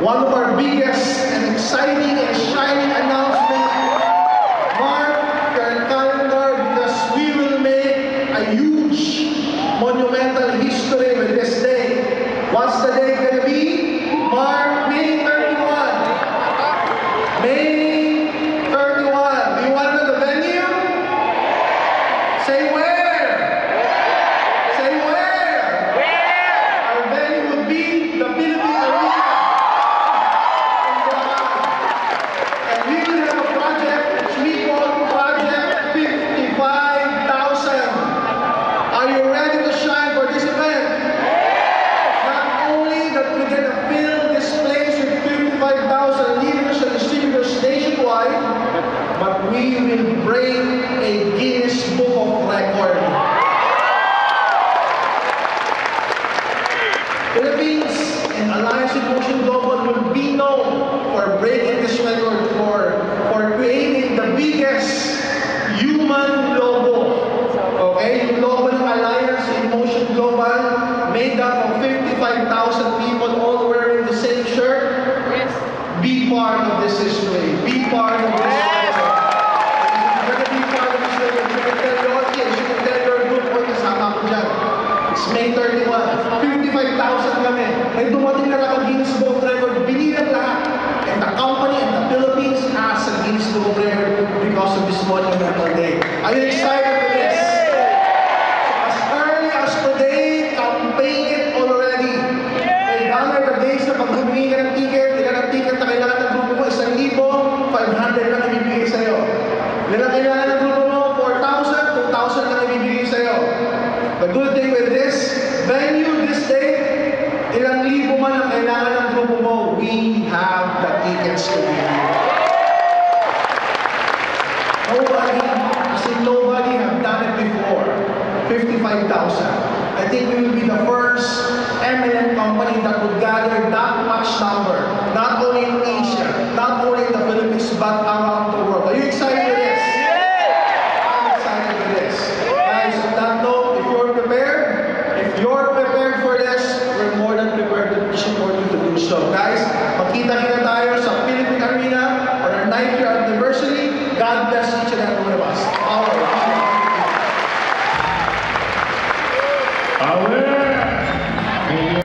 one of our biggest and exciting and shining announcements. Mark your calendar because we will make a huge monumental history with this day. What's the date going to be? Mark May 31. May 31. Do you want to know the venue? Say where? Say where? Our venue would be the Philippine Arena. And we will have a project which we call Project 55,000. Are you ready to shine for this event? Not only that we're going to fill this place with 55,000 leaders and distributors nationwide, but we will break a Guinness Book of Record. Philippines and Alliance in Motion Global will be known for breaking this record for creating the biggest human logo. Okay? Yung logo ng Alliance in Motion Global made up of 55,000 people all wearing the same shirt. Be part of this history. Be part of this record. You're going to be part of this record. You can tell your audience, you can tell your group, o kasama ko dyan. It's May 31. 55,000 kami. May dumating na lang ang Guinness Book of Record. Binilang lahat. And the company and the Philippines has a Guinness Book of Record because of this monumental day. Are you excited for this? As early as today, campaign it already. May banner the days na pag humingi ka ng ticket, ilan ang ticket na kailangan ng grupo mo, 1,500 lang ibibigay sa'yo. Ilan ang kailangan ng grupo mo, 4,000, 2,000 lang ibibigay sa'yo. The good thing with this venue, this day, ilang libo man ang kailangan ng grupo mo, we have the tickets to give you. Nobody have done it before. 55,000. I think we will be the first MLM company that would gather that much number, not only in Asia, not only in the Philippines, but around the world. Are you excited?